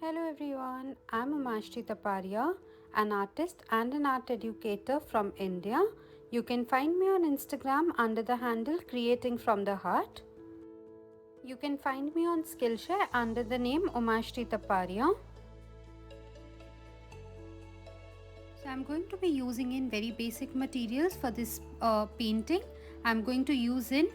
Hello everyone, I'm Umashri Taparia, an artist and an art educator from India. You can find me on Instagram under the handle Creating from the Heart. You can find me on Skillshare under the name Umashri Taparia. So I'm going to be using in very basic materials for this painting. I'm going to use in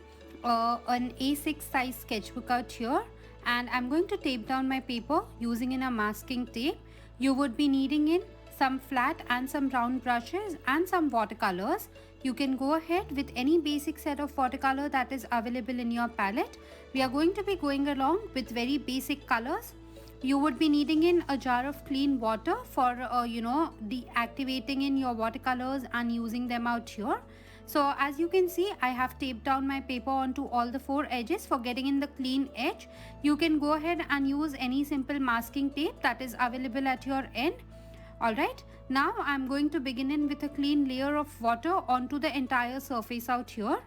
an A6 size sketchbook out here, and I'm going to tape down my paper using in a masking tape. You would be needing in some flat and some round brushes and some watercolors. You can go ahead with any basic set of watercolor that is available in your palette. We are going to be going along with very basic colors. You would be needing in a jar of clean water for deactivating in your watercolors and using them out here. So as you can see, I have taped down my paper onto all the four edges for getting in the clean edge. You can go ahead and use any simple masking tape that is available at your end. Alright, now I'm going to begin in with a clean layer of water onto the entire surface out here.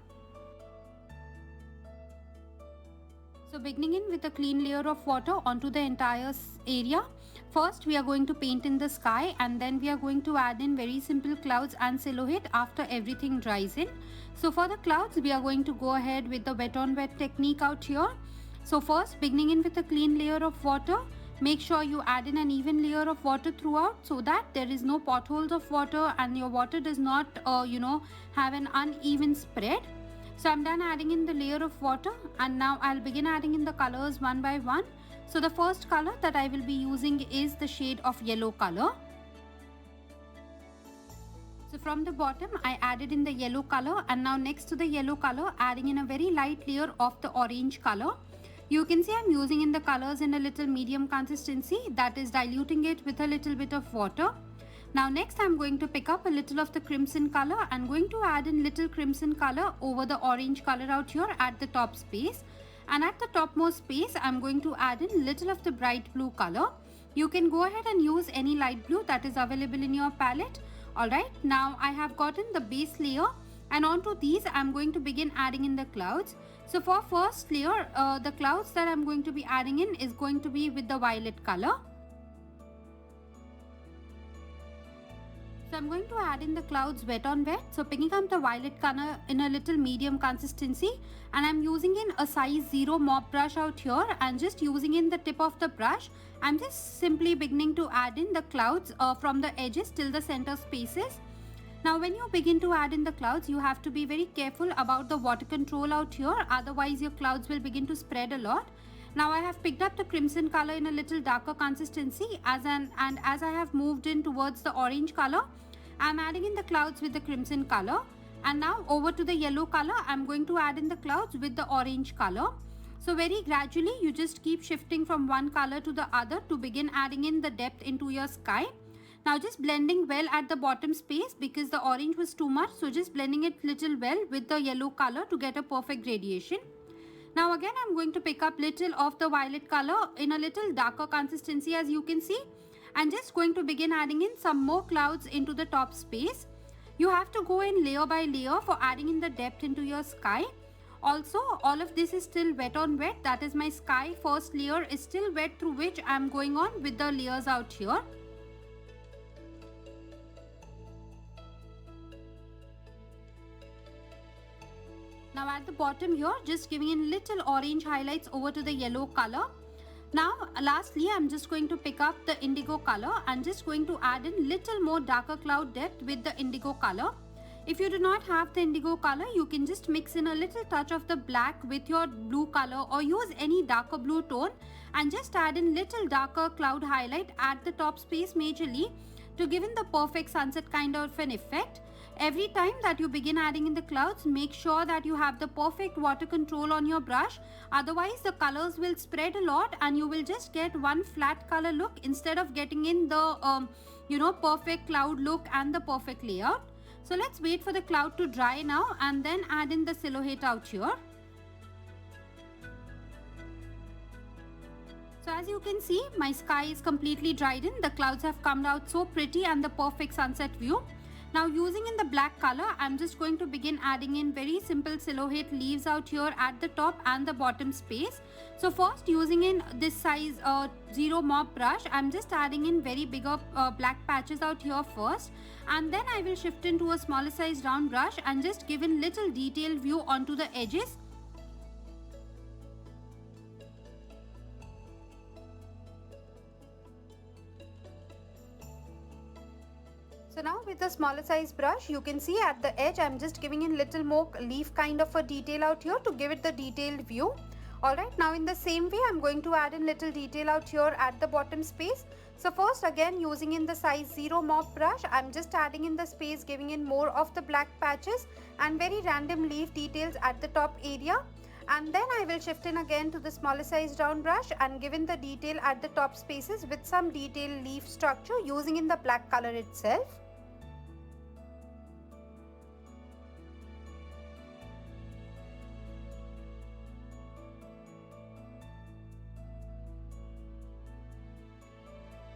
So beginning in with a clean layer of water onto the entire area. First we are going to paint in the sky, and then we are going to add in very simple clouds and silhouette after everything dries in. So for the clouds we are going to go ahead with the wet on wet technique out here. So first, beginning in with a clean layer of water, make sure you add in an even layer of water throughout so that there is no potholes of water and your water does not have an uneven spread. So I'm done adding in the layer of water, and now I'll begin adding in the colors one by one. So the first color that I will be using is the shade of yellow color. So from the bottom I added in the yellow color, and now next to the yellow color adding in a very light layer of the orange color. You can see I'm using in the colors in a little medium consistency, that is diluting it with a little bit of water. Now next I'm going to pick up a little of the crimson color and going to add in little crimson color over the orange color out here at the top space. And at the topmost space I'm going to add in little of the bright blue color. You can go ahead and use any light blue that is available in your palette. Alright, now I have gotten the base layer, and onto these I'm going to begin adding in the clouds. So for first layer, the clouds that I'm going to be adding in is going to be with the violet color. So I'm going to add in the clouds wet on wet. So picking up the violet color in a little medium consistency, and I'm using in a size 0 mop brush out here, and just using in the tip of the brush, I'm just simply beginning to add in the clouds from the edges till the center spaces. Now when you begin to add in the clouds, you have to be very careful about the water control out here, otherwise your clouds will begin to spread a lot. Now I have picked up the crimson color in a little darker consistency, as I have moved in towards the orange color, I'm adding in the clouds with the crimson color. And now over to the yellow color, I'm going to add in the clouds with the orange color. So very gradually you just keep shifting from one color to the other to begin adding in the depth into your sky. Now just blending well at the bottom space because the orange was too much, so just blending it little well with the yellow color to get a perfect gradation. Now again I'm going to pick up little of the violet color in a little darker consistency, as you can see, and just going to begin adding in some more clouds into the top space. You have to go in layer by layer for adding in the depth into your sky. Also, all of this is still wet on wet, that is my sky first layer is still wet, through which I am going on with the layers out here. Now at the bottom here, just giving in little orange highlights over to the yellow color. Now lastly, I'm just going to pick up the indigo color and just going to add in little more darker cloud depth with the indigo color. If you do not have the indigo color, you can just mix in a little touch of the black with your blue color, or use any darker blue tone and just add in little darker cloud highlight at the top space majorly to give in the perfect sunset kind of an effect. Every time that you begin adding in the clouds, make sure that you have the perfect water control on your brush, otherwise the colors will spread a lot and you will just get one flat color look instead of getting in the perfect cloud look and the perfect layout. So let's wait for the cloud to dry now and then add in the silhouette out here. So as you can see, my sky is completely dried in, the clouds have come out so pretty and the perfect sunset view. Now using in the black color, I'm just going to begin adding in very simple silhouette leaves out here at the top and the bottom space. So first, using in this size 0 mop brush, I'm just adding in very bigger black patches out here first, and then I will shift into a smaller size round brush and just give in little detailed view onto the edges. So now with the smaller size brush, you can see at the edge I'm just giving in little more leaf kind of a detail out here to give it the detailed view. Alright, now in the same way I'm going to add in little detail out here at the bottom space. So first, again using in the size 0 mop brush, I'm just adding in the space, giving in more of the black patches and very random leaf details at the top area. And then I will shift in again to the smaller size round brush and give in the detail at the top spaces with some detailed leaf structure using in the black color itself.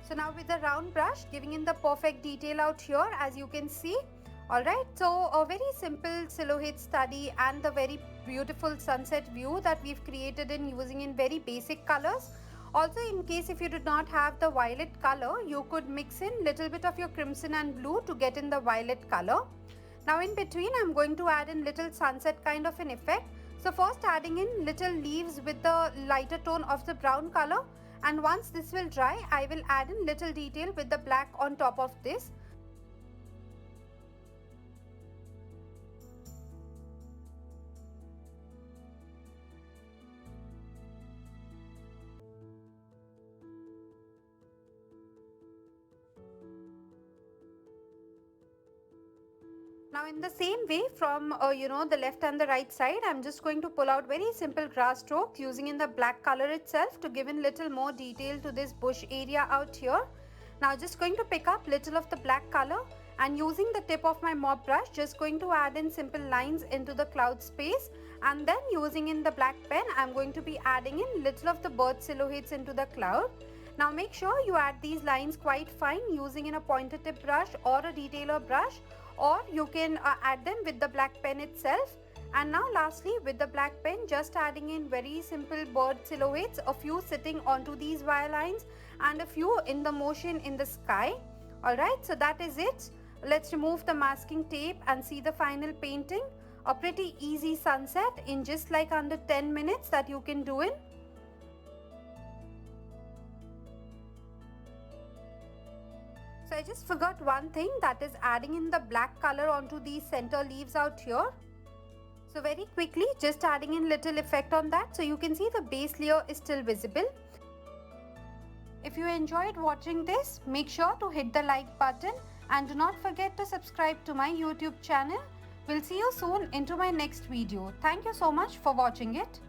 So now with the round brush, giving in the perfect detail out here, as you can see. Alright, so a very simple silhouette study and the very beautiful sunset view that we've created in using in very basic colors. Also, in case if you did not have the violet color, you could mix in little bit of your crimson and blue to get in the violet color. Now in between, I'm going to add in little sunset kind of an effect. So first adding in little leaves with the lighter tone of the brown color. And once this will dry, I will add in little detail with the black on top of this. Now in the same way from the left and the right side, I'm just going to pull out very simple grass strokes using in the black color itself to give in little more detail to this bush area out here. Now just going to pick up little of the black color and using the tip of my mop brush, just going to add in simple lines into the cloud space, and then using in the black pen, I'm going to be adding in little of the bird silhouettes into the cloud. Now make sure you add these lines quite fine using in a pointer tip brush or a detailer brush, or you can add them with the black pen itself. And now lastly, with the black pen, just adding in very simple bird silhouettes, a few sitting onto these wire lines and a few in the motion in the sky. Alright, so that is it. Let's remove the masking tape and see the final painting. A pretty easy sunset in just like under 10 minutes that you can do it. So I just forgot one thing, that is adding in the black color onto these center leaves out here. So very quickly, just adding in little effect on that so you can see the base layer is still visible. If you enjoyed watching this, make sure to hit the like button and do not forget to subscribe to my YouTube channel. We'll see you soon into my next video. Thank you so much for watching it.